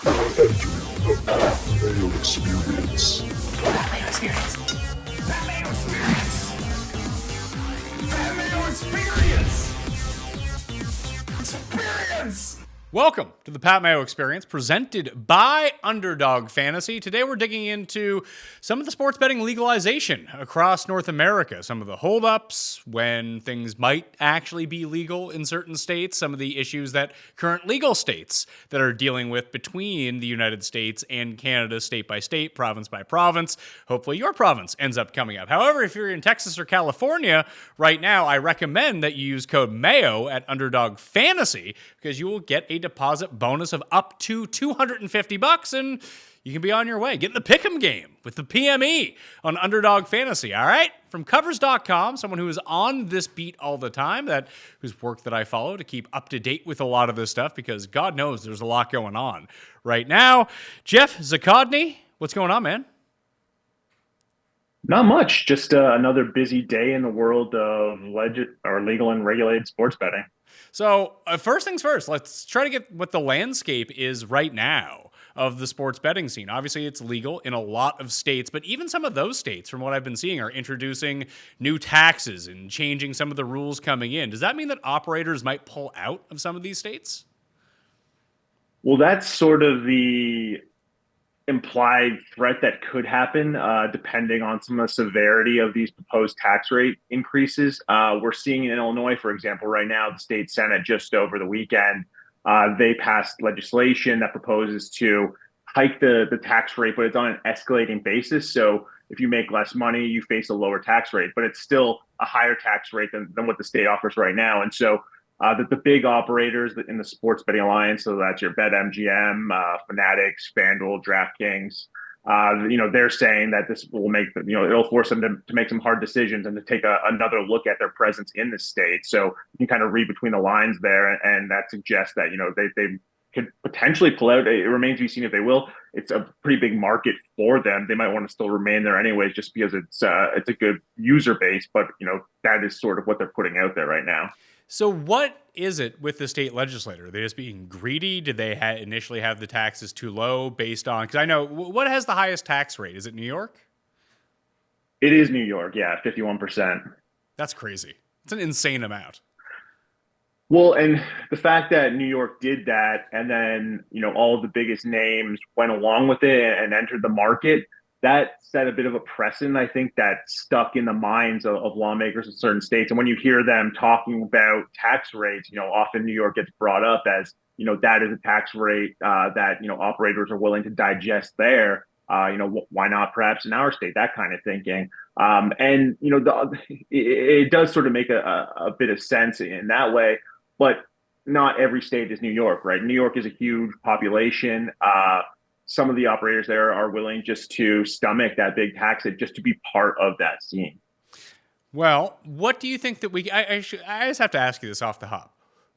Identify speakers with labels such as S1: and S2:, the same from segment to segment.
S1: Entering the Mayo experience.
S2: Mayo experience. Mayo experience. Mayo experience. Experience.
S3: Welcome to the Pat Mayo Experience, presented by Underdog Fantasy. Today we're digging into some of the sports betting legalization across North America, some of the holdups, when things might actually be legal in certain states, some of the issues that current legal states that are dealing with between the United States and Canada, state by state, province by province. Hopefully your province ends up coming up. However, if you're in Texas or California right now, I recommend that you use code MAYO at Underdog Fantasy because you will get a deposit bonus of up to $250 and you can be on your way. Get in the pick'em game with the PME on Underdog Fantasy, all right? From covers.com, someone who is on this beat all the time, whose work that I follow to keep up to date with a lot of this stuff because God knows there's a lot going on right now. Geoff Zochodne, what's going on, man?
S4: Not much. Just another busy day in the world of legal and regulated sports betting.
S3: So first things first, let's try to get what the landscape is right now of the sports betting scene. Obviously, it's legal in a lot of states, but even some of those states, from what I've been seeing, are introducing new taxes and changing some of the rules coming in. Does that mean that operators might pull out of some of these states?
S4: Well, that's sort of the implied threat that could happen, depending on some of the severity of these proposed tax rate increases. We're seeing in Illinois, for example, right now, the state Senate just over the weekend, they passed legislation that proposes to hike the tax rate, but it's on an escalating basis. So if you make less money, you face a lower tax rate, but it's still a higher tax rate than what the state offers right now. And so that the big operators in the Sports Betting Alliance, so that's your BetMGM, Fanatics, FanDuel, DraftKings, they're saying that this will make it'll force them to make some hard decisions and to take another look at their presence in the state. So you can kind of read between the lines there, and that suggests that they could potentially pull out. It remains to be seen if they will. It's a pretty big market for them. They might want to still remain there anyways, just because it's a good user base. But that is sort of what they're putting out there right now.
S3: So what is it with the state legislator? Are they just being greedy? Did they initially have the taxes too low based on, because I know, what has the highest tax rate? Is it New York?
S4: It is New York, yeah, 51%.
S3: That's crazy. It's an insane amount.
S4: Well, and the fact that New York did that and then, all of the biggest names went along with it and entered the market, that set a bit of a precedent, I think, that stuck in the minds of lawmakers in certain states. And when you hear them talking about tax rates, often New York gets brought up as, that is a tax rate that, operators are willing to digest there. Why not perhaps in our state, that kind of thinking. It does sort of make a bit of sense in that way, but not every state is New York, right? New York is a huge population. Some of the operators there are willing just to stomach that big tax hit just to be part of that scene.
S3: Well, what do you think that I just have to ask you this off the hop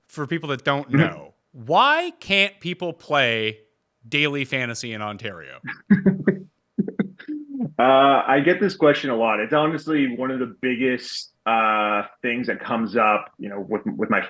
S3: for people that don't know. Why can't people play daily fantasy in Ontario?
S4: I get this question a lot. It's honestly one of the biggest things that comes up, with my,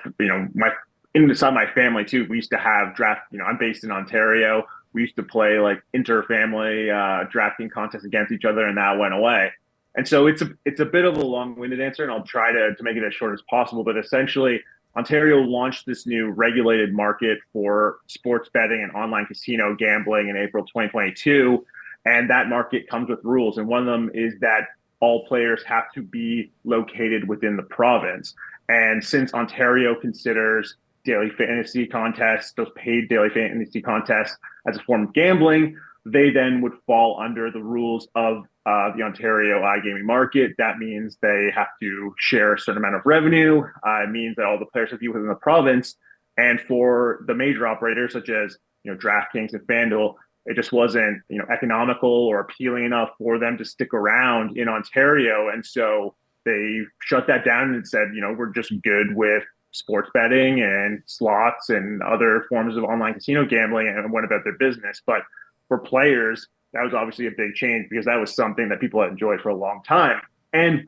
S4: inside my family too. We used to have draft, I'm based in Ontario. We used to play like inter-family drafting contests against each other, and that went away. And so it's a bit of a long-winded answer, and I'll try to make it as short as possible. But essentially, Ontario launched this new regulated market for sports betting and online casino gambling in April 2022. And that market comes with rules. And one of them is that all players have to be located within the province. And since Ontario considers daily fantasy contests, those paid daily fantasy contests, as a form of gambling, they then would fall under the rules of the Ontario iGaming market. That means they have to share a certain amount of revenue. It means that all the players have to be within the province. And for the major operators, such as DraftKings and FanDuel, it just wasn't economical or appealing enough for them to stick around in Ontario. And so they shut that down and said, we're just good with sports betting and slots and other forms of online casino gambling, and went about their business. But for players, that was obviously a big change because that was something that people had enjoyed for a long time. And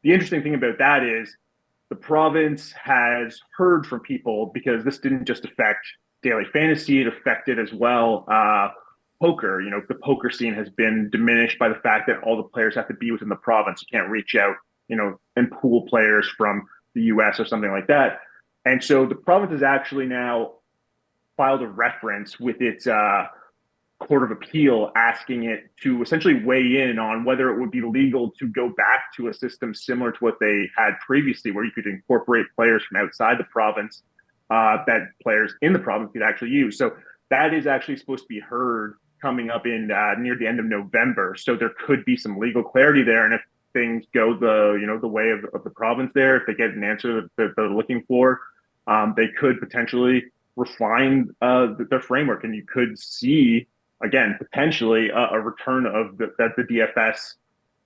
S4: the interesting thing about that is the province has heard from people, because this didn't just affect daily fantasy. It affected as well poker. The poker scene has been diminished by the fact that all the players have to be within the province. You can't reach out, and pool players from the US or something like that. And so the province has actually now filed a reference with its Court of Appeal asking it to essentially weigh in on whether it would be legal to go back to a system similar to what they had previously, where you could incorporate players from outside the province that players in the province could actually use. So that is actually supposed to be heard coming up in near the end of November. So there could be some legal clarity there. And if things go the way of the province there, if they get an answer that they're looking for, they could potentially refine their framework, and you could see, again, potentially a return of the DFS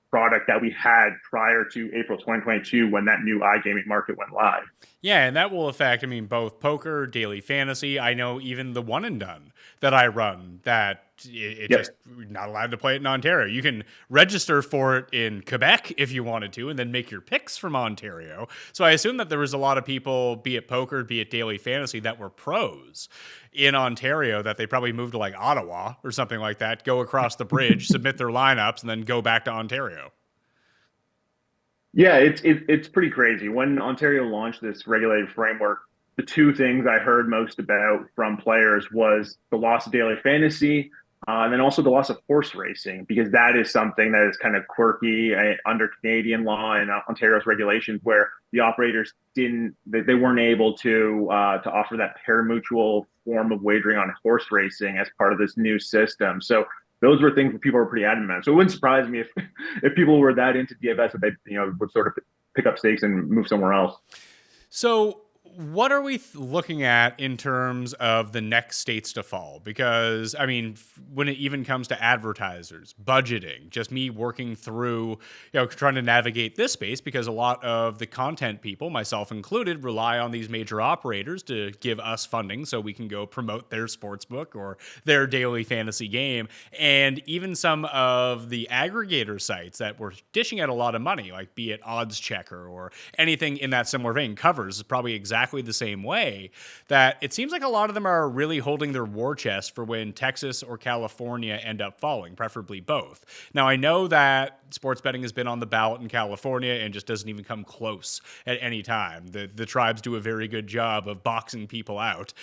S4: product that we had prior to April 2022 when that new iGaming market went live.
S3: Yeah, and that will affect, both poker, daily fantasy. I know even the one and done that I run, that it
S4: Yep.
S3: just not allowed to play it in Ontario. You can register for it in Quebec if you wanted to, and then make your picks from Ontario. So I assume that there was a lot of people, be it poker, be it daily fantasy, that were pros in Ontario, that they probably moved to like Ottawa or something like that, go across the bridge, submit their lineups, and then go back to Ontario.
S4: Yeah, it's pretty crazy. When Ontario launched this regulated framework, the two things I heard most about from players was the loss of daily fantasy, and then also the loss of horse racing, because that is something that is kind of quirky under Canadian law and Ontario's regulations, where the operators they weren't able to offer that pari-mutuel form of wagering on horse racing as part of this new system. So those were things that people were pretty adamant about. So it wouldn't surprise me if people were that into DFS that they would sort of pick up stakes and move somewhere else.
S3: So what are we looking at in terms of the next states to fall? Because, when it even comes to advertisers, budgeting, just me working through, trying to navigate this space, because a lot of the content people, myself included, rely on these major operators to give us funding so we can go promote their sportsbook or their daily fantasy game. And even some of the aggregator sites that were dishing out a lot of money, like be it Odds Checker or anything in that similar vein, Covers is probably exactly the same way, that it seems like a lot of them are really holding their war chest for when Texas or California end up falling, preferably both. Now, I know that sports betting has been on the ballot in California and just doesn't even come close at any time. The tribes do a very good job of boxing people out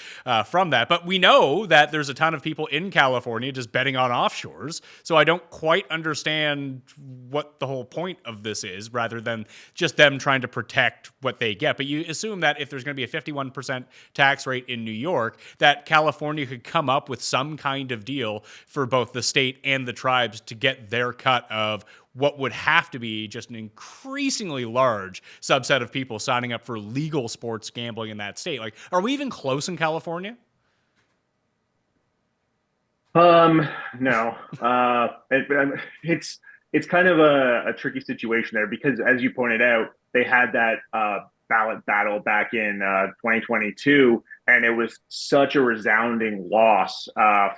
S3: from that. But we know that there's a ton of people in California just betting on offshores. So I don't quite understand what the whole point of this is, rather than just them trying to protect what they get. But you assume that if there's going to be a 51% tax rate in New York, that California could come up with some kind of deal for both the state and the tribes to get their cut of what would have to be just an increasingly large subset of people signing up for legal sports gambling in that state. Like, are we even close in California?
S4: No. It's kind of a tricky situation there, because, as you pointed out, they had that ballot battle back in 2022, and it was such a resounding loss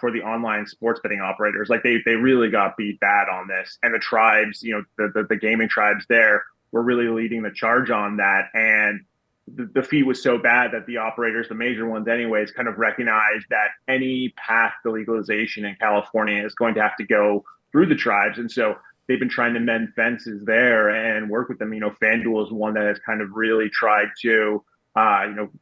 S4: for the online sports betting operators. Like, they really got beat bad on this, and the tribes, the gaming tribes there, were really leading the charge on that. And the fee was so bad that the operators, the major ones anyways, kind of recognized that any path to legalization in California is going to have to go through the tribes. And so they've been trying to mend fences there and work with them. FanDuel is one that has kind of really tried to,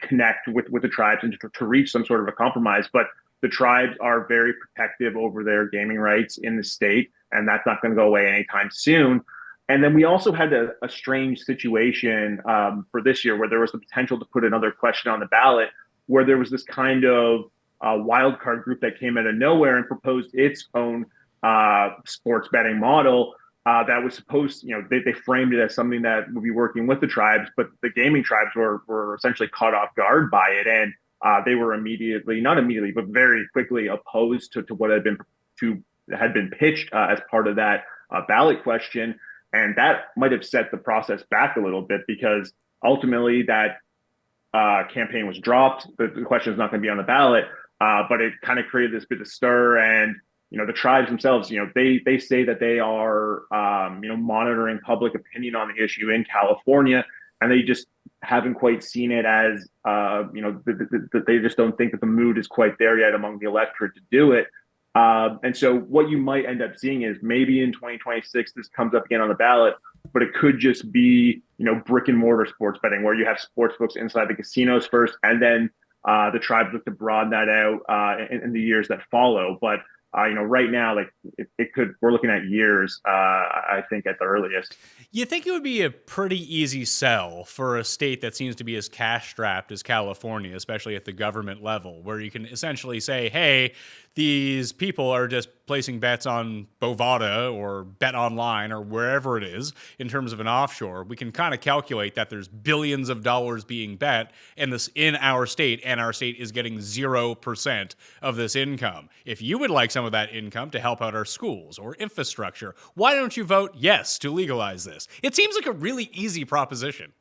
S4: connect with the tribes and to reach some sort of a compromise. But the tribes are very protective over their gaming rights in the state, and that's not going to go away anytime soon. And then we also had a strange situation for this year, where there was the potential to put another question on the ballot, where there was this kind of wild card group that came out of nowhere and proposed its own sports betting model that was supposed, they framed it as something that would be working with the tribes, but the gaming tribes were essentially caught off guard by it, and they were not immediately, but very quickly opposed to what had been pitched as part of that ballot question. And that might have set the process back a little bit, because ultimately that campaign was dropped. The question is not going to be on the ballot, but it kind of created this bit of stir. And the tribes themselves, they say that they are monitoring public opinion on the issue in California, and they just haven't quite seen it as, they just don't think that the mood is quite there yet among the electorate to do it. And so what you might end up seeing is maybe in 2026, this comes up again on the ballot, but it could just be, brick and mortar sports betting where you have sports books inside the casinos first, and then the tribes look to broaden that out in the years that follow. But right now, like we're looking at years, I think at the earliest.
S3: You think it would be a pretty easy sell for a state that seems to be as cash strapped as California, especially at the government level, where you can essentially say, hey, these people are just placing bets on Bovada or Bet Online or wherever it is in terms of an offshore. We can kind of calculate that there's billions of dollars being bet in our state, and our state is getting 0% of this income. If you would like some of that income to help out our schools or infrastructure, why don't you vote yes to legalize this? It seems like a really easy proposition.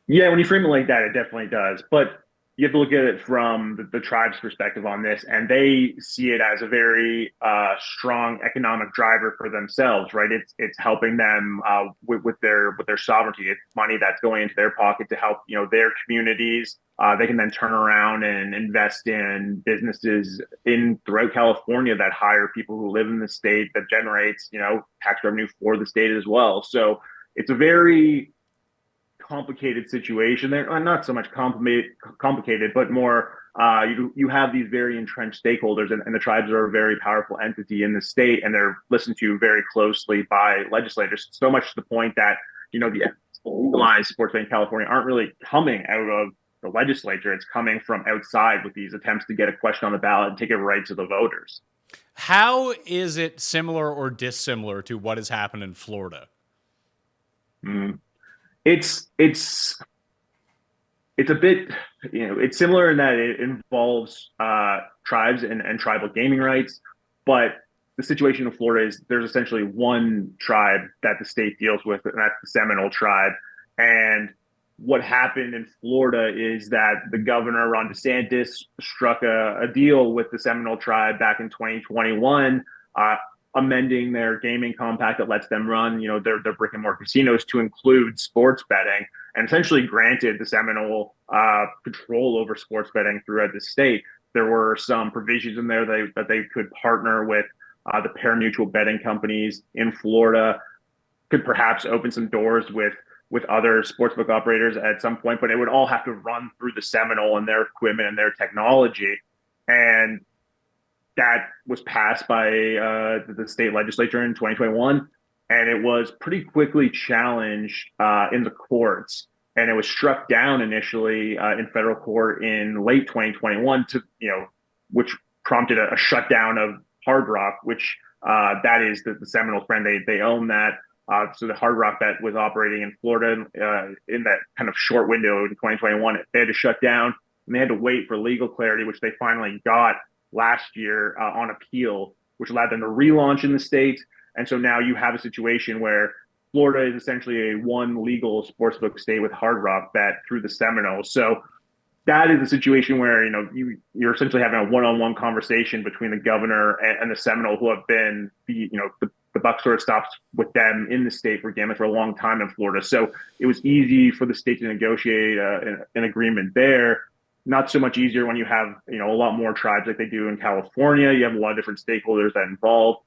S4: Yeah, when you frame it like that, it definitely does. But you have to look at it from the tribe's perspective on this, and they see it as a very strong economic driver for themselves, right? It's helping them with their sovereignty. It's money that's going into their pocket to help their communities. They can then turn around and invest in businesses throughout California that hire people who live in the state, that generates tax revenue for the state as well. So it's a very complicated situation. They're not so much complicated, but more you have these very entrenched stakeholders, and the tribes are a very powerful entity in the state, and they're listened to very closely by legislators. So much to the point that the legalized sports betting in California aren't really coming out of the legislature. It's coming from outside with these attempts to get a question on the ballot and take it right to the voters.
S3: How is it similar or dissimilar to what has happened in Florida?
S4: It's a bit, it's similar in that it involves tribes and tribal gaming rights, but the situation in Florida is there's essentially one tribe that the state deals with, and that's the Seminole tribe. And what happened in Florida is that the governor, Ron DeSantis, struck a deal with the Seminole tribe back in 2021, amending their gaming compact that lets them run, their brick and mortar casinos to include sports betting, and essentially granted the Seminole control over sports betting throughout the state. There were some provisions in there that they could partner with the pari-mutuel betting companies in Florida, could perhaps open some doors with other sportsbook operators at some point, but it would all have to run through the Seminole and their equipment and their technology. And that was passed by the state legislature in 2021, and it was pretty quickly challenged in the courts, and it was struck down initially in federal court in late 2021 which prompted a shutdown of Hard Rock, which that is the Seminoles brand. They own that. So the Hard Rock that was operating in Florida in that kind of short window in 2021, they had to shut down, and they had to wait for legal clarity, which they finally got last year on appeal, which allowed them to relaunch in the state. And so now you have a situation where Florida is essentially a one legal sportsbook state with Hard Rock bet through the Seminoles. So that is a situation where you're essentially having a one-on-one conversation between the governor and the Seminole, who have been the buck sort of stops with them in the state for gambling for a long time in Florida. So it was easy for the state to negotiate an agreement there. Not so much easier when you have a lot more tribes like they do in California. You have a lot of different stakeholders that involve,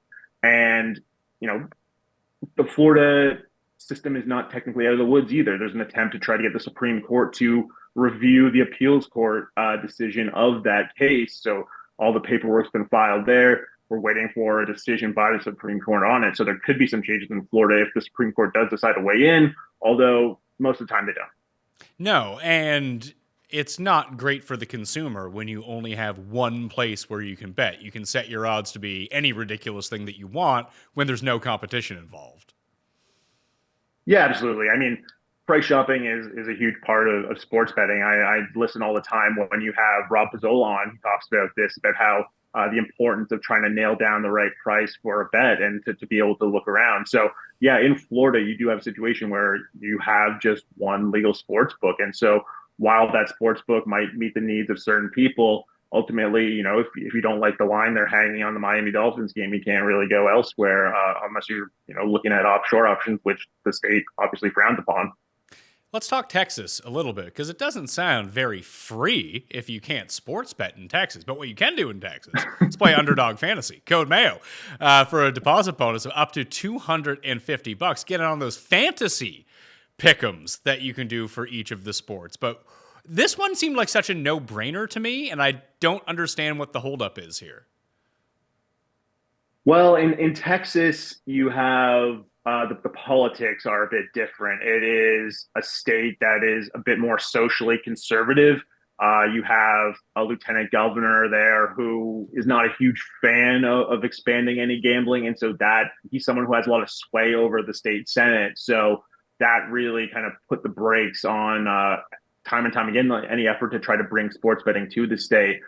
S4: and the Florida system is not technically out of the woods either. There's an attempt to try to get the Supreme Court to review the appeals court decision of that case. So all the paperwork's been filed there. We're waiting for a decision by the Supreme Court on it. So there could be some changes in Florida if the Supreme Court does decide to weigh in, although most of the time they don't.
S3: No, and it's not great for the consumer when you only have one place where you can bet. You can set your odds to be any ridiculous thing that you want when there's no competition involved.
S4: Yeah, absolutely. I mean, price shopping is a huge part of sports betting. I listen all the time when you have Rob Pizzola on. He talks about this, about how the importance of trying to nail down the right price for a bet and to be able to look around. So yeah, in Florida, you do have a situation where you have just one legal sports book. And so while that sports book might meet the needs of certain people, ultimately, if you don't like the line they're hanging on the Miami Dolphins game, you can't really go elsewhere unless you're, looking at offshore options, which the state obviously frowns upon.
S3: Let's talk Texas a little bit, because it doesn't sound very free if you can't sports bet in Texas. But what you can do in Texas is play Underdog Fantasy. Code Mayo for a deposit bonus of up to $250. Get on those fantasy pick'ems that you can do for each of the sports. But this one seemed like such a no-brainer to me, and I don't understand what the holdup is here.
S4: Well, in Texas, you have the politics are a bit different. It is a state that is a bit more socially conservative. You have a lieutenant governor there who is not a huge fan of expanding any gambling. And so that he's someone who has a lot of sway over the state Senate. So that really kind of put the brakes on time and time again, any effort to try to bring sports betting to the state.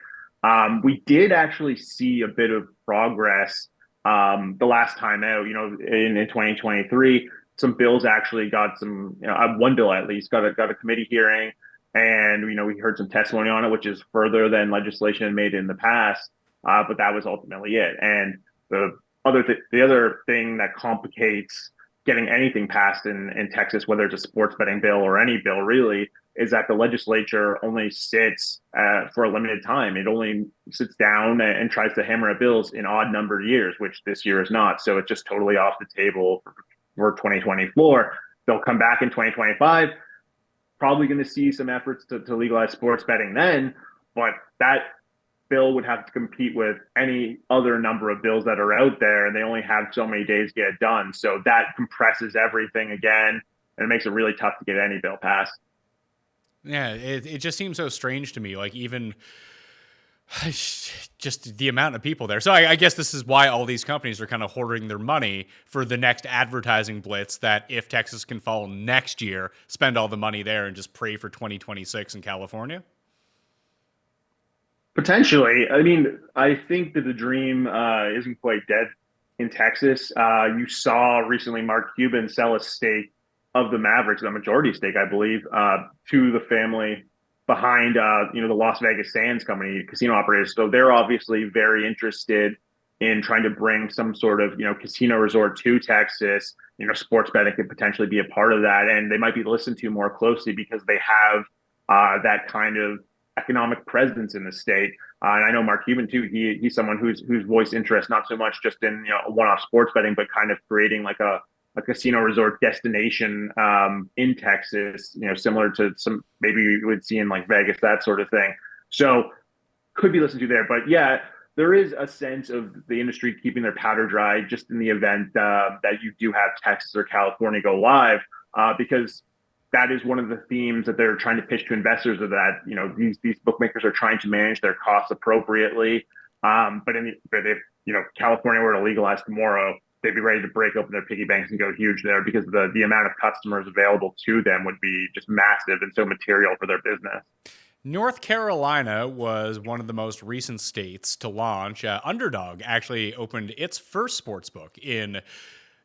S4: We did actually see a bit of progress the last time out, in 2023. Some bills actually got some, one bill at least got a committee hearing, and we heard some testimony on it, which is further than legislation made in the past. But that was ultimately it. And the other thing that complicates getting anything passed in Texas, whether it's a sports betting bill or any bill really, is that the legislature only sits for a limited time. It only sits down and tries to hammer out bills in odd numbered years, which this year is not. So it's just totally off the table for 2024. They'll come back in 2025, probably going to see some efforts to legalize sports betting then, but that bill would have to compete with any other number of bills that are out there, and they only have so many days to get it done. So that compresses everything again, and it makes it really tough to get any bill passed.
S3: Yeah, it just seems so strange to me. Like, even just the amount of people there. So I guess this is why all these companies are kind of hoarding their money for the next advertising blitz, that if Texas can fall next year, spend all the money there and just pray for 2026 in California.
S4: Potentially. I mean, I think that the dream isn't quite dead in Texas. You saw recently Mark Cuban sell a stake of the Mavericks, a majority stake, I believe, to the family behind, the Las Vegas Sands company, casino operators. So they're obviously very interested in trying to bring some sort of, casino resort to Texas. Sports betting could potentially be a part of that, and they might be listened to more closely because they have that kind of economic presence in the state. And I know Mark Cuban too. He's someone who's voiced interest not so much just in one-off sports betting, but kind of creating like a casino resort destination in Texas, similar to some maybe you would see in like Vegas, that sort of thing. So could be listened to there. But yeah, there is a sense of the industry keeping their powder dry just in the event that you do have Texas or California go live, because that is one of the themes that they're trying to pitch to investors, of that, these bookmakers are trying to manage their costs appropriately. But if California were to legalize tomorrow, they'd be ready to break open their piggy banks and go huge there, because the amount of customers available to them would be just massive and so material for their business.
S3: North Carolina was one of the most recent states to launch. Underdog actually opened its first sportsbook in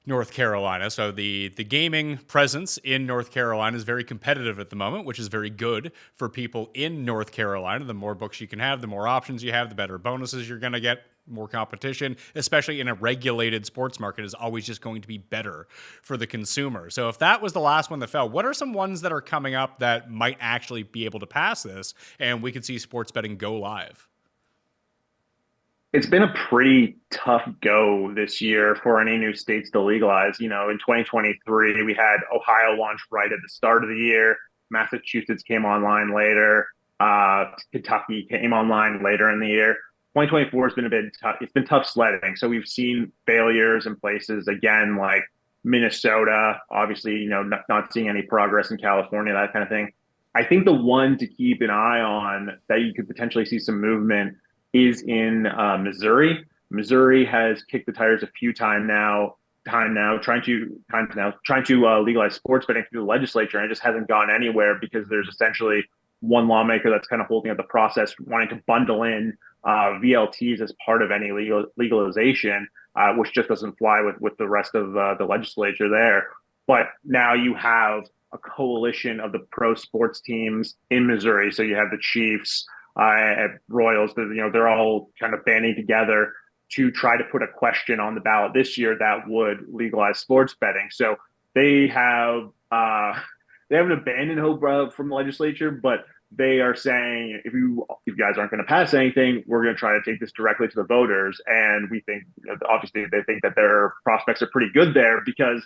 S3: North Carolina. So the gaming presence in North Carolina is very competitive at the moment, which is very good for people in North Carolina. The more books you can have, the more options you have, the better bonuses you're going to get. More competition, especially in a regulated sports market, is always just going to be better for the consumer. So if that was the last one that fell, what are some ones that are coming up that might actually be able to pass this and we could see sports betting go live?
S4: It's been a pretty tough go this year for any new states to legalize. In 2023, we had Ohio launch right at the start of the year. Massachusetts came online later. Kentucky came online later in the year. 2024 has been a bit tough. It's been tough sledding. So we've seen failures in places, again, like Minnesota, obviously, not seeing any progress in California, that kind of thing. I think the one to keep an eye on that you could potentially see some movement is in Missouri. Missouri has kicked the tires a few times now, trying to legalize sports betting through the legislature, and it just hasn't gone anywhere because there's essentially one lawmaker that's kind of holding up the process, wanting to bundle in VLTs as part of any legalization, which just doesn't fly with the rest of the legislature there. But now you have a coalition of the pro sports teams in Missouri. So you have the Chiefs, Royals, they're all kind of banding together to try to put a question on the ballot this year that would legalize sports betting. So they have they haven't abandoned hope from the legislature, but they are saying if you guys aren't going to pass anything, we're going to try to take this directly to the voters. And we think, obviously, they think that their prospects are pretty good there because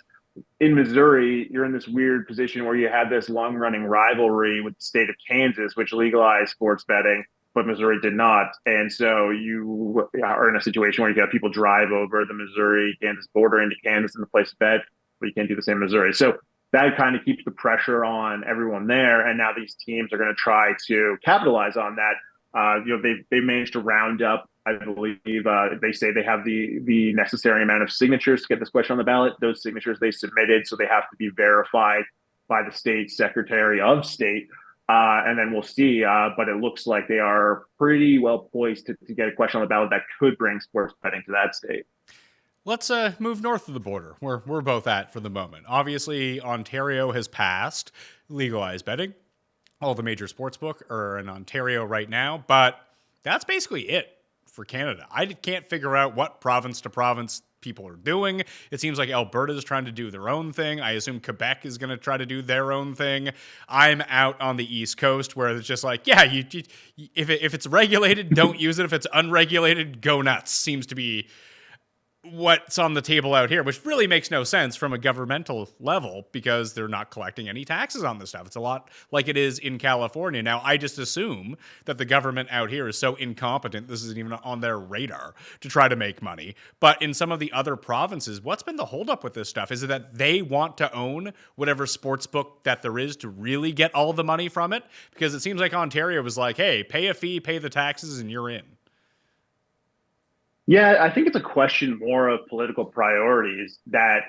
S4: in Missouri, you're in this weird position where you have this long running rivalry with the state of Kansas, which legalized sports betting, but Missouri did not. And so you are in a situation where you got people drive over the Missouri Kansas border into Kansas in the place to bet, but you can't do the same in Missouri. So that kind of keeps the pressure on everyone there. And now these teams are going to try to capitalize on that. They managed to round up, I believe, they say they have the necessary amount of signatures to get this question on the ballot. Those signatures they submitted, so they have to be verified by the state secretary of state. And then we'll see. But it looks like they are pretty well poised to get a question on the ballot that could bring sports betting to that state.
S3: Let's move north of the border, where we're both at for the moment. Obviously, Ontario has passed legalized betting. All the major sportsbook are in Ontario right now, but that's basically it for Canada. I can't figure out what province to province people are doing. It seems like Alberta is trying to do their own thing. I assume Quebec is going to try to do their own thing. I'm out on the East Coast where it's just like, yeah, if it's regulated, don't use it. If it's unregulated, go nuts. Seems to be what's on the table out here, which really makes no sense from a governmental level because they're not collecting any taxes on this stuff. It's a lot like it is in California. Now, I just assume that the government out here is so incompetent, this isn't even on their radar to try to make money. But in some of the other provinces, what's been the holdup with this stuff? Is it that they want to own whatever sports book that there is to really get all the money from it? Because it seems like Ontario was like, hey, pay a fee, pay the taxes, and you're in.
S4: Yeah, I think it's a question more of political priorities that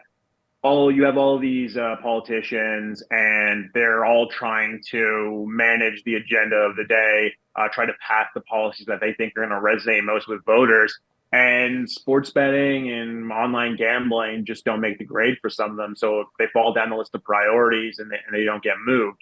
S4: you have all these politicians and they're all trying to manage the agenda of the day, try to pass the policies that they think are going to resonate most with voters. And sports betting and online gambling just don't make the grade for some of them. So they fall down the list of priorities and they don't get moved.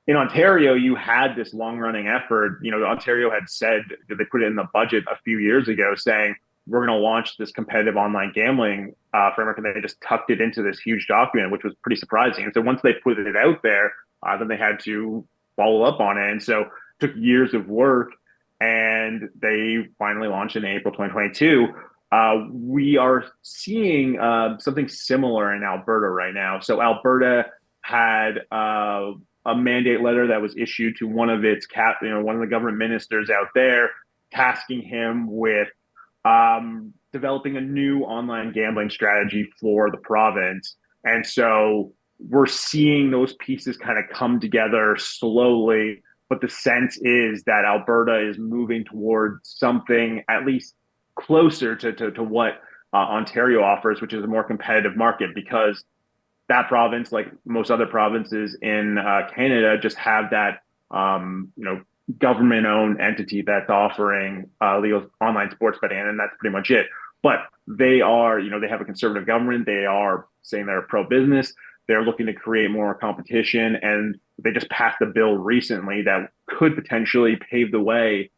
S4: In Ontario, you had this long running effort. Ontario had said that they put it in the budget a few years ago saying, we're going to launch this competitive online gambling framework, and they just tucked it into this huge document, which was pretty surprising. And so once they put it out there, then they had to follow up on it. And so it took years of work, and they finally launched in April 2022. We are seeing something similar in Alberta right now. So Alberta had a mandate letter that was issued to one of one of the government ministers out there, tasking him with developing a new online gambling strategy for the province. And so we're seeing those pieces kind of come together slowly, but the sense is that Alberta is moving towards something at least closer to what Ontario offers, which is a more competitive market, because that province, like most other provinces in Canada, just have that government-owned entity that's offering legal online sports betting, and that's pretty much it. But they are, they have a conservative government. They are saying they're pro-business. They're looking to create more competition, and they just passed a bill recently that could potentially pave the way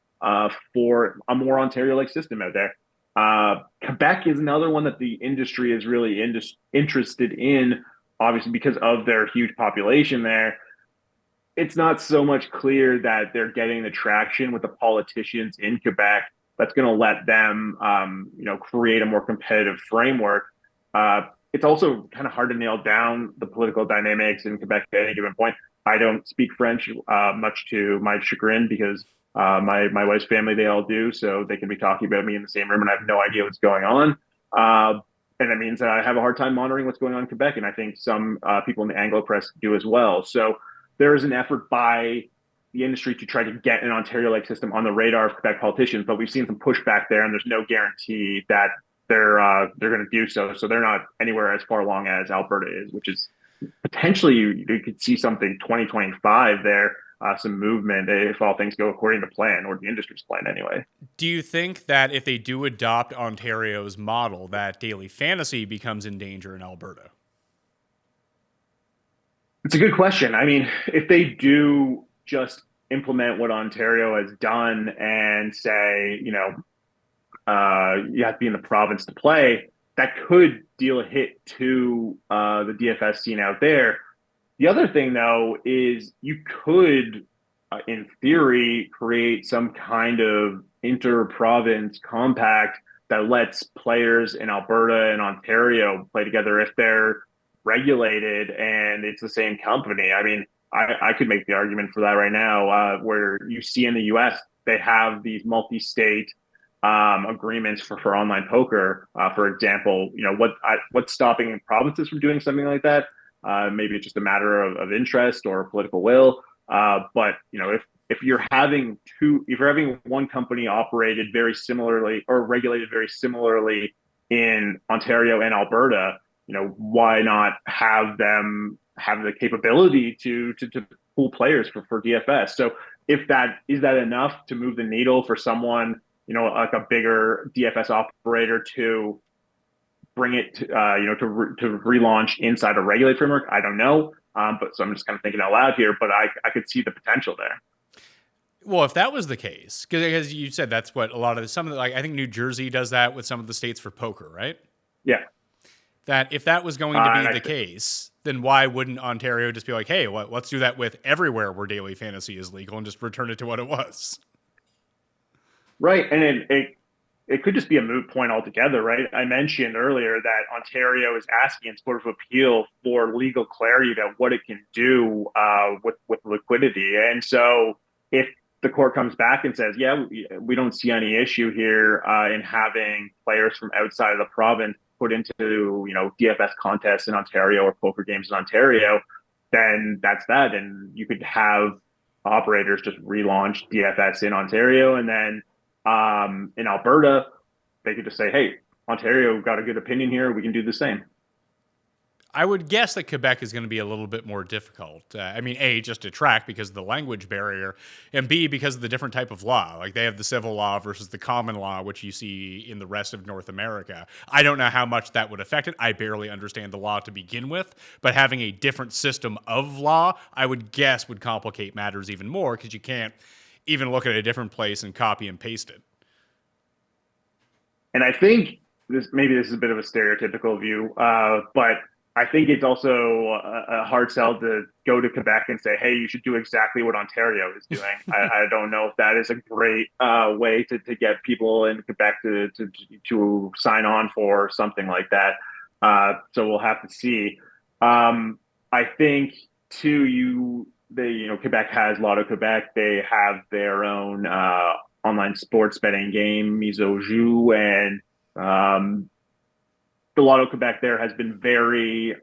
S4: for a more Ontario-like system out there. Quebec is another one that the industry is really interested in, obviously because of their huge population there. It's not so much clear that they're getting the traction with the politicians in Quebec that's going to let them, create a more competitive framework. It's also kind of hard to nail down the political dynamics in Quebec at any given point. I don't speak French, much to my chagrin, because my wife's family, they all do, so they can be talking about me in the same room, and I have no idea what's going on. And that means that I have a hard time monitoring what's going on in Quebec, and I think some people in the Anglo press do as well. So there is an effort by the industry to try to get an Ontario-like system on the radar of Quebec politicians, but we've seen some pushback there, and there's no guarantee that they're going to do so. So they're not anywhere as far along as Alberta is, which is potentially you could see something 2025 there, some movement if all things go according to plan, or the industry's plan anyway.
S3: Do you think that if they do adopt Ontario's model, that daily fantasy becomes in danger in Alberta?
S4: It's a good question. I mean, if they do just implement what Ontario has done and say, you have to be in the province to play, that could deal a hit to the DFS scene out there. The other thing, though, is you could, in theory, create some kind of inter-province compact that lets players in Alberta and Ontario play together if they're regulated and it's the same company. I mean, I could make the argument for that right now, where you see in the US, they have these multi-state agreements for online poker. For example, what's stopping provinces from doing something like that? Maybe it's just a matter of interest or political will. But if you're having one company operated very similarly or regulated very similarly in Ontario and Alberta, why not have them have the capability to pool players for DFS? So if that is that enough to move the needle for someone, like a bigger DFS operator to bring it to relaunch inside a regulated framework? I don't know. But so I'm just kind of thinking out loud here, but I could see the potential there.
S3: Well, if that was the case, because you said that's what a lot of I think New Jersey does that with some of the states for poker, right?
S4: Yeah.
S3: That if that was going to be the case, then why wouldn't Ontario just be like, hey, let's do that with everywhere where daily fantasy is legal and just return it to what it was?
S4: Right. And it could just be a moot point altogether, right? I mentioned earlier that Ontario is asking its Court of Appeal for legal clarity about what it can do with liquidity. And so if the court comes back and says, yeah, we don't see any issue here in having players from outside of the province put into, DFS contests in Ontario or poker games in Ontario, then that's that. And you could have operators just relaunch DFS in Ontario, and then in Alberta, they could just say, hey, Ontario got a good opinion here. We can do the same.
S3: I would guess that Quebec is going to be a little bit more difficult. A, just to track because of the language barrier, and B, because of the different type of law. Like they have the civil law versus the common law, which you see in the rest of North America. I don't know how much that would affect it. I barely understand the law to begin with, but having a different system of law, I would guess would complicate matters even more because you can't even look at a different place and copy and paste it.
S4: And I think this is a bit of a stereotypical view, but I think it's also a hard sell to go to Quebec and say, hey, you should do exactly what Ontario is doing. I don't know if that is a great way to get people in Quebec to sign on for something like that. So we'll have to see. I think, too, Quebec has Lotto Quebec. They have their own online sports betting game, Mise au Jeu, and the Lotto Quebec there has been very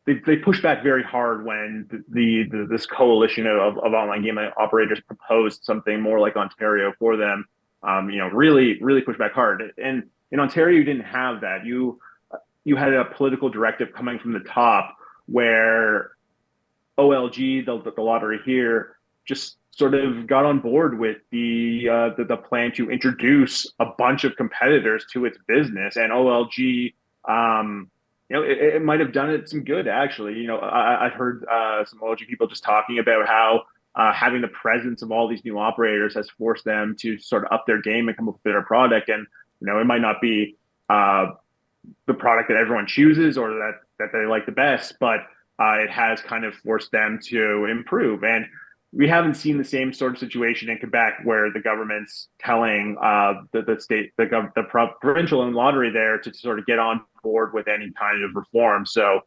S4: they pushed back very hard when this coalition of online game operators proposed something more like Ontario for them. Really pushed back hard. And in Ontario, you didn't have that. You had a political directive coming from the top where OLG, the lottery here, just sort of got on board with the plan to introduce a bunch of competitors to its business, and OLG, it might have done it some good actually. I've heard some OLG people just talking about how having the presence of all these new operators has forced them to sort of up their game and come up with a better product, and it might not be the product that everyone chooses or that they like the best, but it has kind of forced them to improve. And we haven't seen the same sort of situation in Quebec where the government's telling the provincial and lottery there to sort of get on board with any kind of reform. So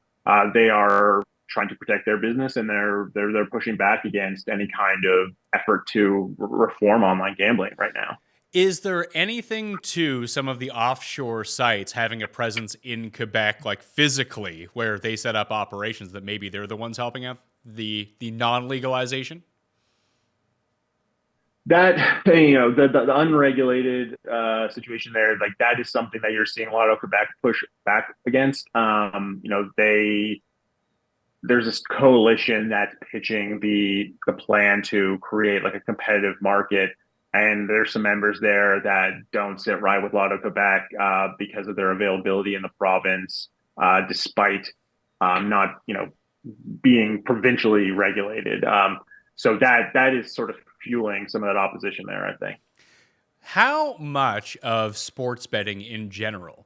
S4: they are trying to protect their business, and they're pushing back against any kind of effort to reform online gambling right now.
S3: Is there anything to some of the offshore sites having a presence in Quebec, like physically, where they set up operations that maybe they're the ones helping out the non-legalization?
S4: That, the unregulated situation there, like that is something that you're seeing a lot of Quebec push back against. There's this coalition that's pitching the plan to create like a competitive market, and there's some members there that don't sit right with Lotto Quebec because of their availability in the province, despite not being provincially regulated. So that is sort of fueling some of that opposition there, I think.
S3: How much of sports betting in general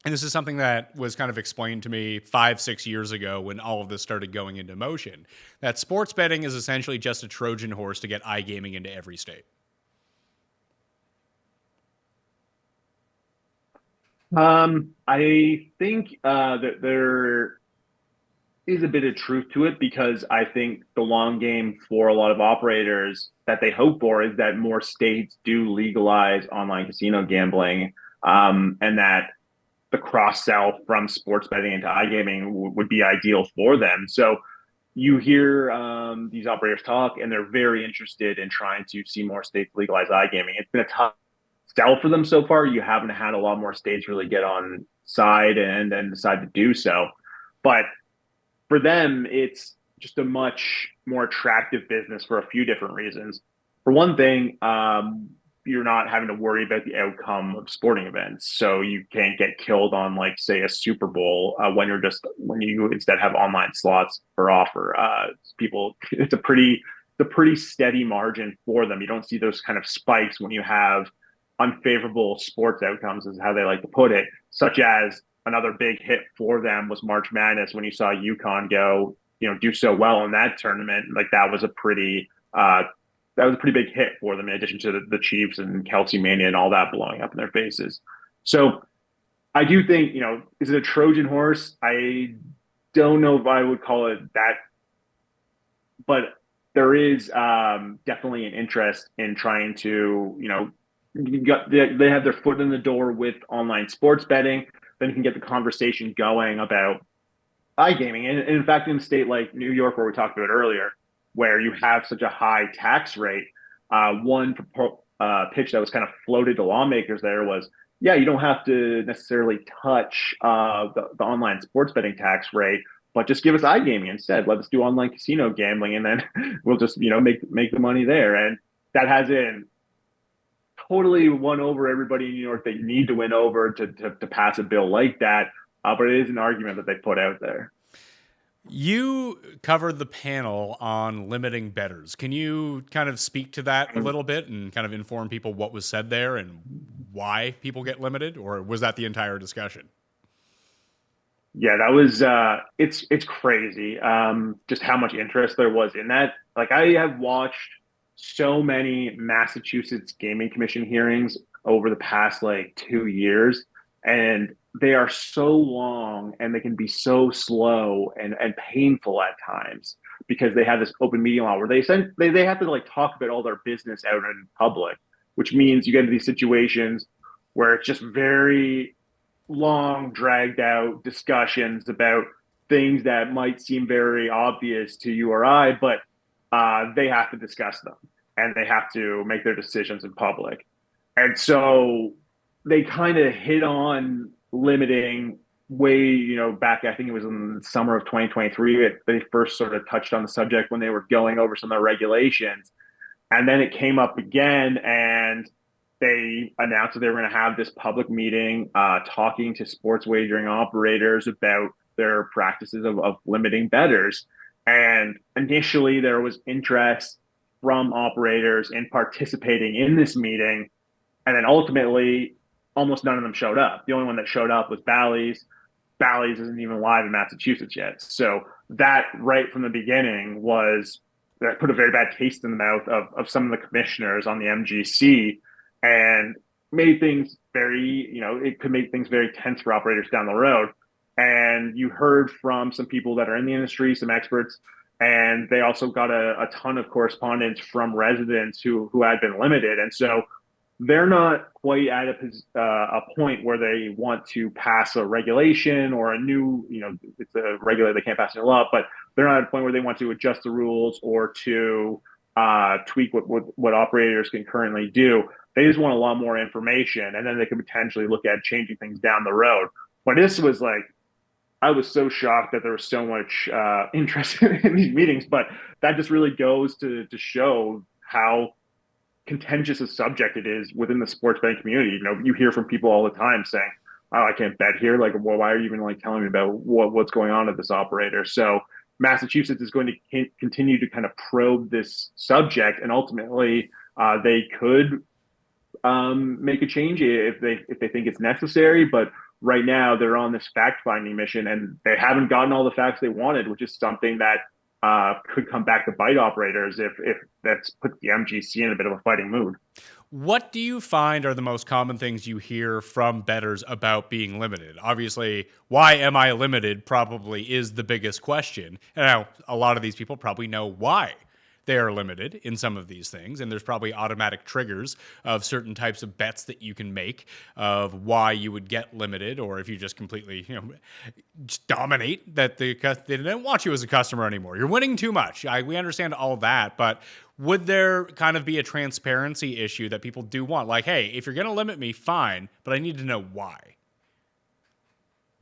S3: and this is something that was kind of explained to me 5-6 years ago when all of this started going into motion, that sports betting is essentially just a Trojan horse to get iGaming into every state.
S4: I think that there is a bit of truth to it, because I think the long game for a lot of operators that they hope for is that more states do legalize online casino gambling, and that the cross sell from sports betting into iGaming would be ideal for them. So you hear these operators talk, and they're very interested in trying to see more states legalize iGaming. It's been a tough sell for them so far. You haven't had a lot more states really get on side and decide to do so. But for them, it's just a much more attractive business for a few different reasons. For one thing, you're not having to worry about the outcome of sporting events, so you can't get killed on, like, say, a Super Bowl when you instead have online slots for offer. It's a pretty steady margin for them. You don't see those kind of spikes when you have unfavorable sports outcomes, is how they like to put it, such as another big hit for them was March Madness, when you saw UConn do so well in that tournament. Like, that was a pretty big hit for them, in addition to the Chiefs and Kelsey Mania and all that blowing up in their faces. So I do think, is it a Trojan horse? I don't know if I would call it that, but there is definitely an interest in trying to, they have their foot in the door with online sports betting. Then you can get the conversation going about iGaming. And in fact, in a state like New York, where we talked about earlier, where you have such a high tax rate, one pitch that was kind of floated to lawmakers there was, yeah, you don't have to necessarily touch the online sports betting tax rate, but just give us iGaming instead. Let us do online casino gambling, and then we'll just make the money there. And that hasn't totally won over everybody in New York that you need to win over to pass a bill like that. But it is an argument that they put out there.
S3: You covered the panel on limiting bettors. Can you kind of speak to that a little bit and kind of inform people what was said there and why people get limited, or was that the entire discussion?
S4: Yeah, that was it's crazy just how much interest there was in that. Like, I have watched so many Massachusetts Gaming Commission hearings over the past 2 years, and they are so long and they can be so slow and painful at times, because they have this open meeting law where they have to talk about all their business out in public, which means you get into these situations where it's just very long, dragged out discussions about things that might seem very obvious to you or I, but they have to discuss them and they have to make their decisions in public. And so they kind of hit on limiting way, back, I think it was in the summer of 2023, they first sort of touched on the subject when they were going over some of the regulations. And then it came up again, and they announced that they were going to have this public meeting talking to sports wagering operators about their practices of limiting bettors. And initially there was interest from operators in participating in this meeting. And then ultimately, almost none of them showed up. The only one that showed up was Bally's. Bally's isn't even live in Massachusetts yet. So that right from the beginning that put a very bad taste in the mouth of some of the commissioners on the MGC, and made things very, it could make things very tense for operators down the road. And you heard from some people that are in the industry, some experts, and they also got a ton of correspondence from residents who had been limited. And so they're not quite at a point where they want to pass a regulation or a new, it's a regulator, they can't pass a law, but they're not at a point where they want to adjust the rules or to tweak what operators can currently do. They just want a lot more information, and then they could potentially look at changing things down the road. But this was I was so shocked that there was so much interest in these meetings, but that just really goes to show how contentious a subject it is within the sports betting community. You hear from people all the time saying, "Oh, I can't bet here." Well, why are you even telling me about what's going on at this operator? So Massachusetts is going to continue to kind of probe this subject, and ultimately they could make a change if they think it's necessary. But right now they're on this fact-finding mission, and they haven't gotten all the facts they wanted, which is something that could come back to bite operators if that's put the MGC in a bit of a fighting mood.
S3: What do you find are the most common things you hear from bettors about being limited? Obviously, why am I limited probably is the biggest question. And now, a lot of these people probably know why they are limited in some of these things, and there's probably automatic triggers of certain types of bets that you can make of why you would get limited, or if you just completely, just dominate that they don't want you as a customer anymore. You're winning too much. We understand all that, but would there kind of be a transparency issue that people do want? Like, hey, if you're going to limit me, fine, but I need to know why.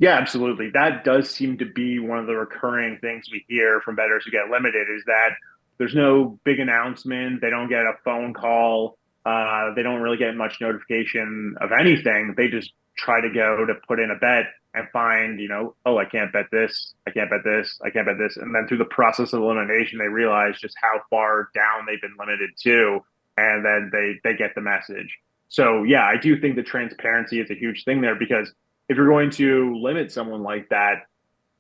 S4: Yeah, absolutely. That does seem to be one of the recurring things we hear from bettors who get limited is that there's no big announcement. They don't get a phone call. They don't really get much notification of anything. They just try to go to put in a bet and find, oh, I can't bet this. I can't bet this. I can't bet this. And then through the process of elimination, they realize just how far down they've been limited to. And then they get the message. So, yeah, I do think the transparency is a huge thing there, because if you're going to limit someone like that,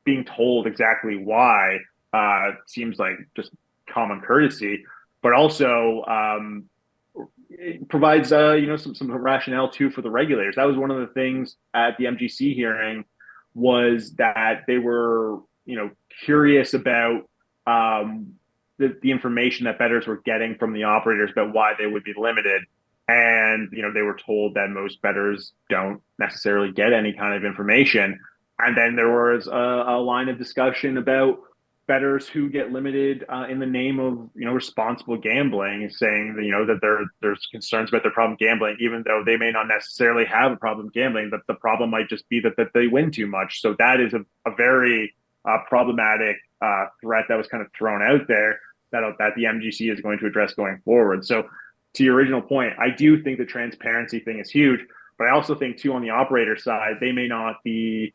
S4: being told exactly why seems like just common courtesy, but also it provides some rationale too for the regulators. That was one of the things at the MGC hearing, was that they were curious about the information that bettors were getting from the operators about why they would be limited. And they were told that most bettors don't necessarily get any kind of information. And then there was a line of discussion about bettors who get limited in the name of responsible gambling, saying that there's concerns about their problem gambling, even though they may not necessarily have a problem gambling. That the problem might just be that they win too much. So that is a very problematic threat that was kind of thrown out there that the MGC is going to address going forward. So to your original point, I do think the transparency thing is huge, but I also think too on the operator side, they may not be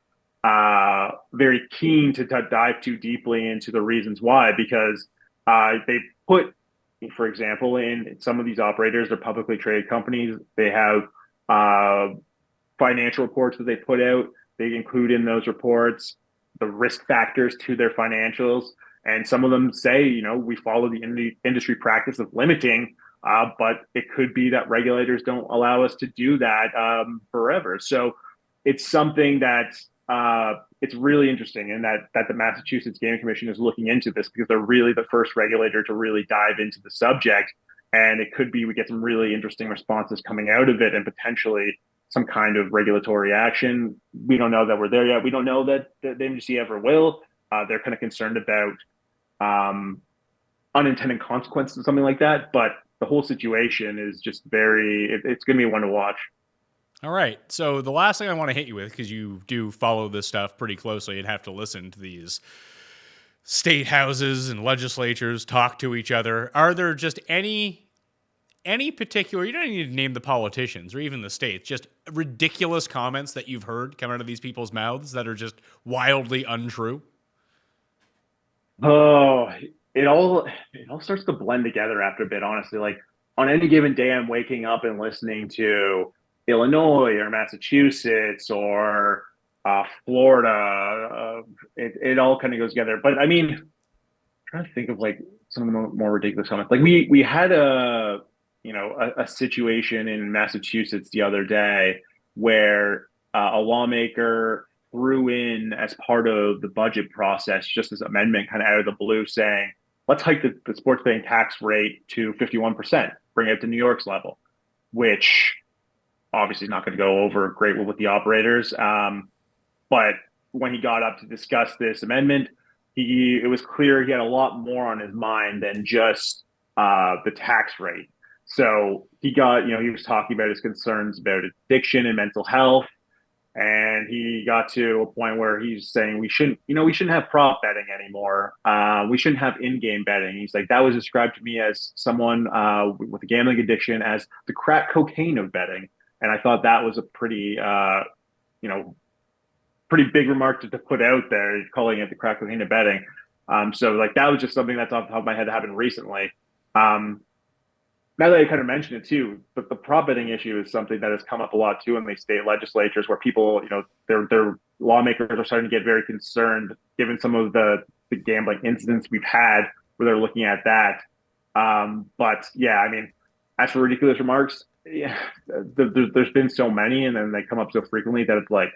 S4: very keen to dive too deeply into the reasons why, because they put, for example, in some of these operators, they're publicly traded companies. They have financial reports that they put out. They include in those reports the risk factors to their financials. And some of them say, we follow the industry practice of limiting, but it could be that regulators don't allow us to do that forever. So it's something that it's really interesting, and that the Massachusetts Gaming Commission is looking into this, because they're really the first regulator to really dive into the subject. And it could be we get some really interesting responses coming out of it, and potentially some kind of regulatory action. We don't know that we're there yet. We don't know that the MGC ever will. They're kind of concerned about unintended consequences of something like that. But the whole situation is just it's going to be one to watch.
S3: All right. So the last thing I want to hit you with, because you do follow this stuff pretty closely and have to listen to these state houses and legislatures talk to each other. Are there just any particular, you don't need to name the politicians or even the states, just ridiculous comments that you've heard come out of these people's mouths that are just wildly untrue?
S4: Oh, it all starts to blend together after a bit, honestly. Like on any given day, I'm waking up and listening to Illinois or Massachusetts or Florida. It all kind of goes together. But I mean, I'm trying to think of like some of the more ridiculous comments. Like we had a situation in Massachusetts the other day where a lawmaker threw in, as part of the budget process, just this amendment kind of out of the blue, saying, let's hike the sports betting tax rate to 51%, bring it to New York's level, which obviously is not going to go over great with the operators. But when he got up to discuss this amendment, it was clear he had a lot more on his mind than just the tax rate. So he was talking about his concerns about addiction and mental health. And he got to a point where he's saying we shouldn't have prop betting anymore. We shouldn't have in-game betting. He's like, that was described to me as someone with a gambling addiction as the crack cocaine of betting. And I thought that was a pretty big remark to put out there, calling it the crack cocaine of betting. So like that was just something that's off the top of my head that happened recently. now that I kind of mention it too, but the prop betting issue is something that has come up a lot too in the state legislatures, where people, their lawmakers are starting to get very concerned given some of the gambling incidents we've had, where they're looking at that. But yeah, I mean, as for ridiculous remarks, yeah, there's been so many, and then they come up so frequently that it's like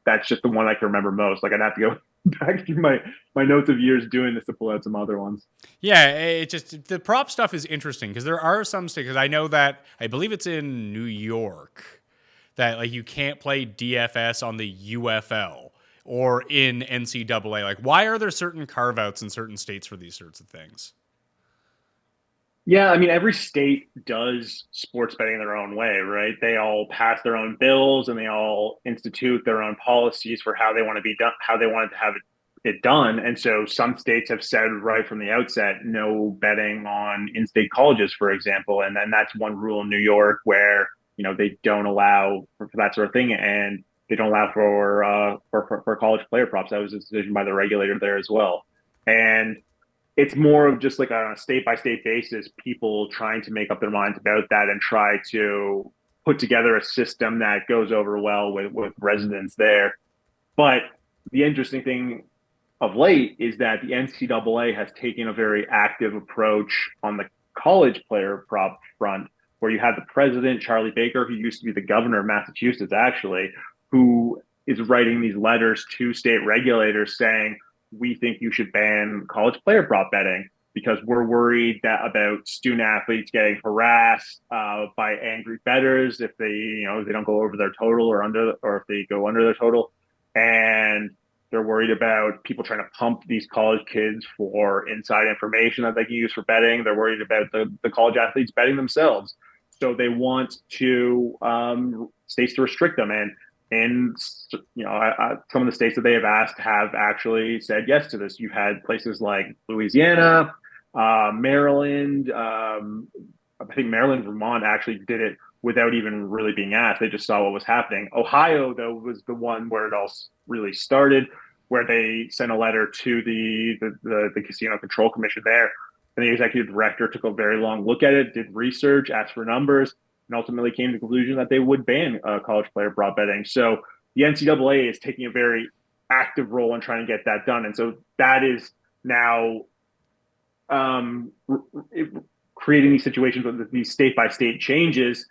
S4: that's just the one I can remember most. Like I'd have to go back through my notes of years doing this to pull out some other ones.
S3: Yeah, it just the prop stuff is interesting because there are some states. Because I know that I believe it's in New York that like you can't play DFS on the UFL or in NCAA. Like, why are there certain carve outs in certain states for these sorts of things?
S4: Yeah, I mean, every state does sports betting their own way, right? They all pass their own bills and they all institute their own policies for how they want to be done, how they want to have it done. And so some states have said right from the outset, no betting on in-state colleges, for example. And then that's one rule in New York where, they don't allow for that sort of thing. And they don't allow for college player props. That was a decision by the regulator there as well. And it's more of just like on a state by state basis, people trying to make up their minds about that and try to put together a system that goes over well with residents there. But the interesting thing of late is that the NCAA has taken a very active approach on the college player prop front, where you have the president, Charlie Baker, who used to be the governor of Massachusetts, actually, who is writing these letters to state regulators saying, we think you should ban college player prop betting because we're worried about student athletes getting harassed by angry bettors if they don't go over their total or if they go under their total. And they're worried about people trying to pump these college kids for inside information that they can use for betting. They're worried about the college athletes betting themselves. So they want to states to restrict them. And some of the states that they have asked have actually said yes to this. You've had places like Louisiana, Maryland. I think Maryland, Vermont actually did it without even really being asked. They just saw what was happening. Ohio, though, was the one where it all really started, where they sent a letter to the Casino Control Commission there. And the executive director took a very long look at it, did research, asked for numbers, and ultimately came to the conclusion that they would ban college player prop betting. So the NCAA is taking a very active role in trying to get that done. And so that is now creating these situations with these state-by-state changes,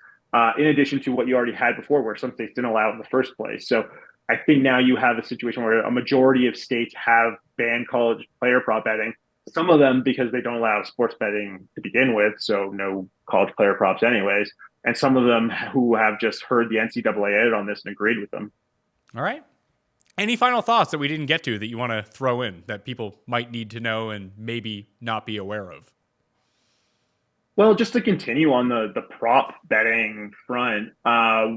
S4: in addition to what you already had before, where some states didn't allow it in the first place. So I think now you have a situation where a majority of states have banned college player prop betting. Some of them because they don't allow sports betting to begin with, so no college player props anyways. And some of them who have just heard the NCAA out on this and agreed with them.
S3: All right. Any final thoughts that we didn't get to that you want to throw in that people might need to know and maybe not be aware of?
S4: Well, just to continue on the prop betting front,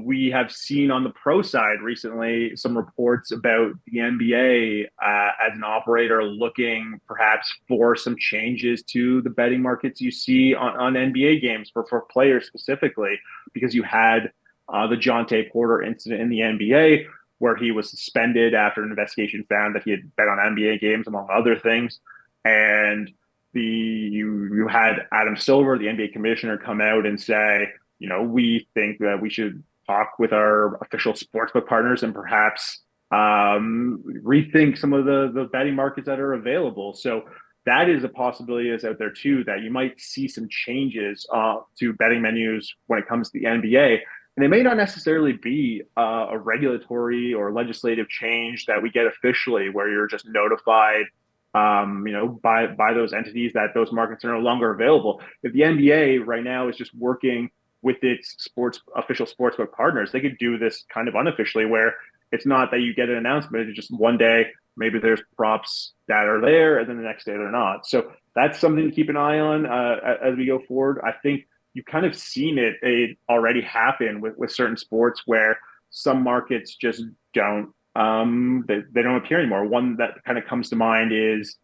S4: we have seen on the pro side recently some reports about the NBA as an operator looking perhaps for some changes to the betting markets you see on NBA games for players specifically, because you had the Jonte Porter incident in the NBA where he was suspended after an investigation found that he had bet on NBA games, among other things. And you had Adam Silver, the NBA commissioner, come out and say, we think that we should talk with our official sportsbook partners and perhaps rethink some of the betting markets that are available. So that is a possibility that's out there too, that you might see some changes to betting menus when it comes to the NBA. And they may not necessarily be a regulatory or legislative change that we get officially, where you're just notified by those entities that those markets are no longer available. If the NBA right now is just working with its official sportsbook partners, they could do this kind of unofficially, where it's not that you get an announcement, it's just one day, maybe there's props that are there, and then the next day they're not. So that's something to keep an eye on as we go forward. I think you've kind of seen it already happen with certain sports where some markets just don't they don't appear anymore. One that kind of comes to mind is,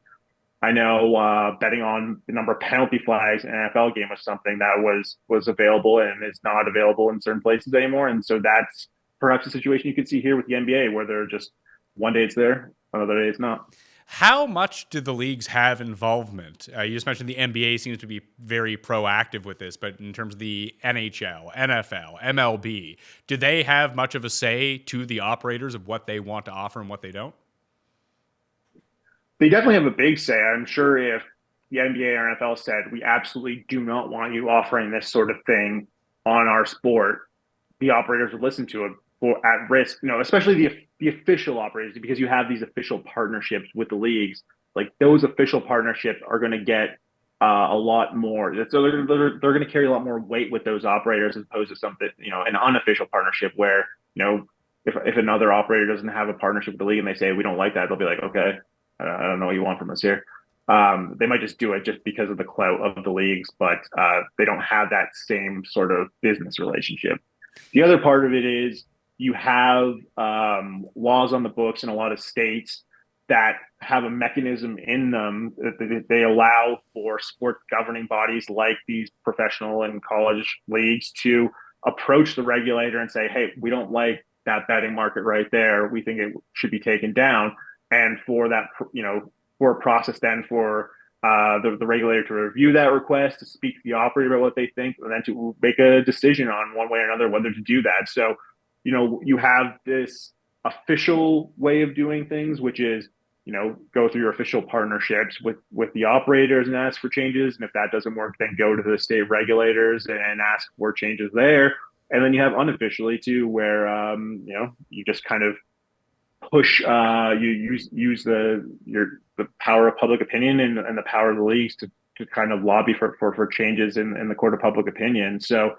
S4: I know betting on the number of penalty flags in an NFL game was something that was available and is not available in certain places anymore. And so that's perhaps a situation you could see here with the NBA, where they're just one day it's there, another day it's not.
S3: How much do the leagues have involvement? You just mentioned the NBA seems to be very proactive with this, but in terms of the NHL, NFL, MLB, do they have much of a say to the operators of what they want to offer and what they don't?
S4: They definitely have a big say. I'm sure if the NBA or NFL said, we absolutely do not want you offering this sort of thing on our sport, the operators would listen to it for at risk, especially the official operators, because you have these official partnerships with the leagues. Like those official partnerships are going to get a lot more. So they're going to carry a lot more weight with those operators as opposed to something, an unofficial partnership where, if another operator doesn't have a partnership with the league and they say, we don't like that, they'll be like, okay, I don't know what you want from us here. They might just do it just because of the clout of the leagues, but they don't have that same sort of business relationship. The other part of it is you have laws on the books in a lot of states that have a mechanism in them that they allow for sports governing bodies like these professional and college leagues to approach the regulator and say, hey, we don't like that betting market right there. We think it should be taken down. And for that, for a process then for the regulator to review that request, to speak to the operator about what they think, and then to make a decision on one way or another whether to do that. So, you have this official way of doing things, which is, go through your official partnerships with the operators and ask for changes. And if that doesn't work, then go to the state regulators and ask for changes there. And then you have unofficially too, where you just kind of push you use the power of public opinion and the power of the leagues to kind of lobby for changes in the court of public opinion. So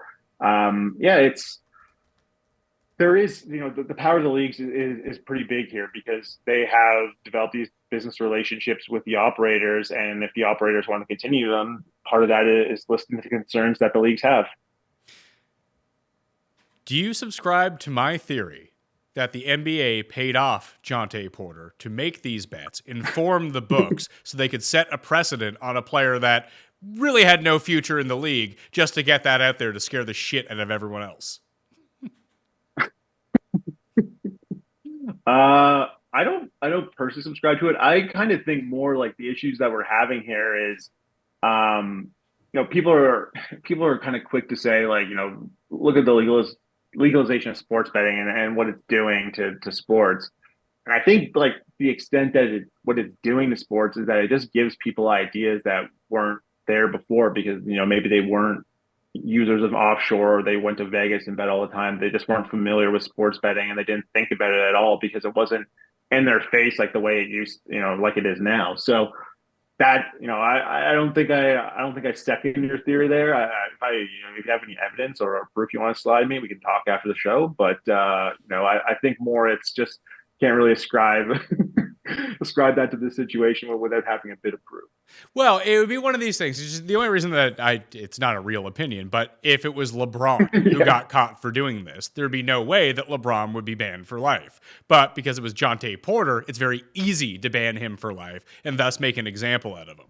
S4: there is the power of the leagues is pretty big here because they have developed these business relationships with the operators, and if the operators want to continue them, part of that is listening to the concerns that the leagues have.
S3: Do you subscribe to my theory that the NBA paid off Jonte Porter to make these bets, inform the books, so they could set a precedent on a player that really had no future in the league, just to get that out there to scare the shit out of everyone else?
S4: I don't personally subscribe to it. I kind of think more like the issues that we're having here is, people are kind of quick to say, like, look at the legalization of sports betting and what it's doing to sports. And I think like the extent that what it's doing to sports is that it just gives people ideas that weren't there before because, maybe they weren't users of offshore, or they went to Vegas and bet all the time. They just weren't familiar with sports betting and they didn't think about it at all because it wasn't in their face like the way it used, like it is now. So that, I don't think I second your theory there. If you have any evidence or proof you want to slide me, we can talk after the show. But I think more it's just can't really ascribe that to the situation without having a bit of proof.
S3: Well, it would be one of these things. It's just the only reason that it's not a real opinion, but if it was LeBron who got caught for doing this, there'd be no way that LeBron would be banned for life. But because it was Jonte Porter, it's very easy to ban him for life and thus make an example out of him.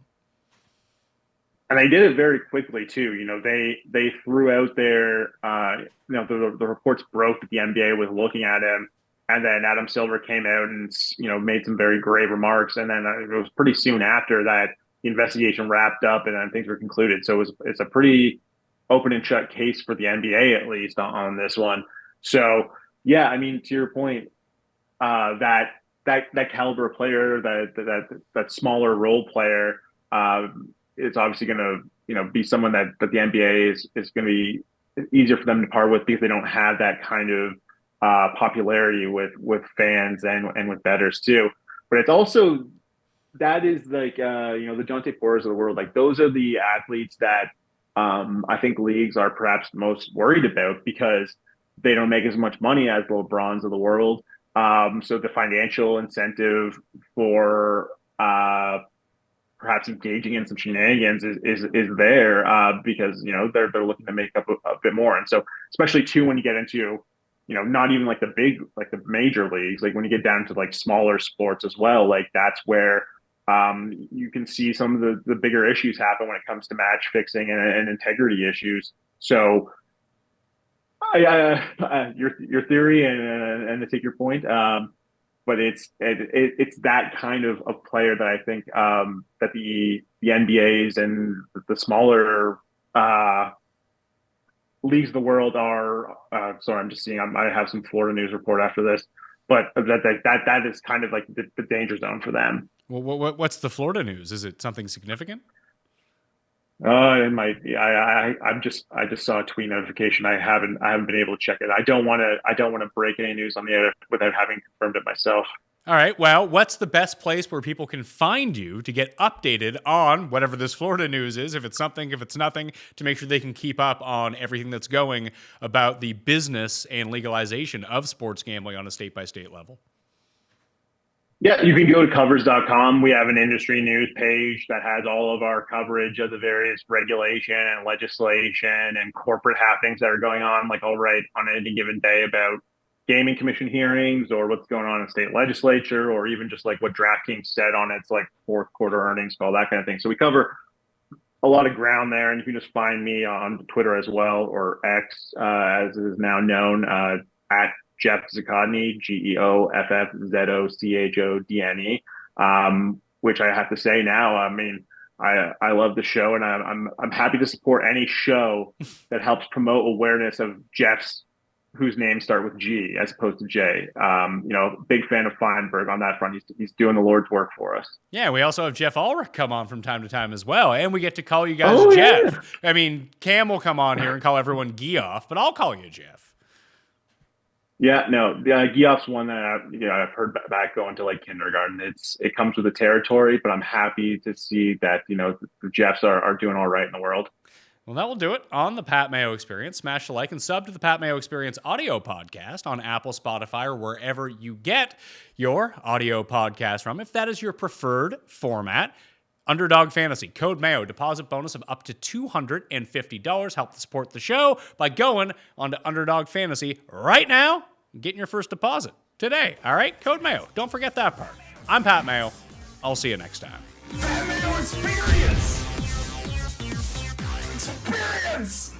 S4: And they did it very quickly too. They threw out their, the reports broke that the NBA was looking at him. And then Adam Silver came out and, made some very grave remarks. And then it was pretty soon after that the investigation wrapped up and then things were concluded. So it's a pretty open and shut case for the NBA, at least on this one. So, yeah, I mean, to your point, that caliber player, that smaller role player, is obviously going to, be someone that the NBA is going to be easier for them to part with because they don't have that kind of popularity with fans and with bettors too. But it's also that is like the Jonte Porters of the world. Like those are the athletes that I think leagues are perhaps most worried about because they don't make as much money as the LeBrons of the world. So the financial incentive for perhaps engaging in some shenanigans is there because they're looking to make up a bit more. And so especially too when you get into not even like the major leagues, like when you get down to like smaller sports as well, like that's where you can see some of the bigger issues happen when it comes to match fixing and integrity issues. So your theory and to take your point, but it's that kind of player that I think that the NBAs and the smaller leagues of the world are. Sorry, I'm just seeing. I might have some Florida news report after this, but that is kind of like the danger zone for them.
S3: Well, what's the Florida news? Is it something significant?
S4: It might be. I just saw a tweet notification. I haven't been able to check it. I don't want to break any news on the air without having confirmed it myself.
S3: All right. Well, what's the best place where people can find you to get updated on whatever this Florida news is, if it's something, if it's nothing, to make sure they can keep up on everything that's going about the business and legalization of sports gambling on a state-by-state level?
S4: Yeah, you can go to covers.com. We have an industry news page that has all of our coverage of the various regulation and legislation and corporate happenings that are going on. Like I'll write on any given day about gaming commission hearings or what's going on in state legislature, or even just like what DraftKings said on its like fourth quarter earnings call, that kind of thing. So we cover a lot of ground there, and you can just find me on Twitter as well, or X, as it is now known, at Geoff Zochodne, GeoffZochodne, which I have to say now, I mean, I love the show, and I'm happy to support any show that helps promote awareness of Jeff's, whose names start with G as opposed to J. Big fan of Feinberg on that front. He's doing the Lord's work for us. Yeah,
S3: we also have Jeff Ulrich come on from time to time as well, and we get to call you guys Jeff. Yeah. I mean, Cam will come on here and call everyone Geoff, but I'll call you Jeff.
S4: Yeah, no, Geoff's one that I've heard back going to like kindergarten. It comes with the territory, but I'm happy to see that the Jeffs are doing all right in the world.
S3: Well, that will do it on the Pat Mayo Experience. Smash the like and sub to the Pat Mayo Experience audio podcast on Apple, Spotify, or wherever you get your audio podcast from. If that is your preferred format, Underdog Fantasy, code Mayo, deposit bonus of up to $250. Help to support the show by going onto Underdog Fantasy right now and getting your first deposit today. All right, code Mayo. Don't forget that part. I'm Pat Mayo. I'll see you next time.
S2: Pat Mayo Experience! Experience!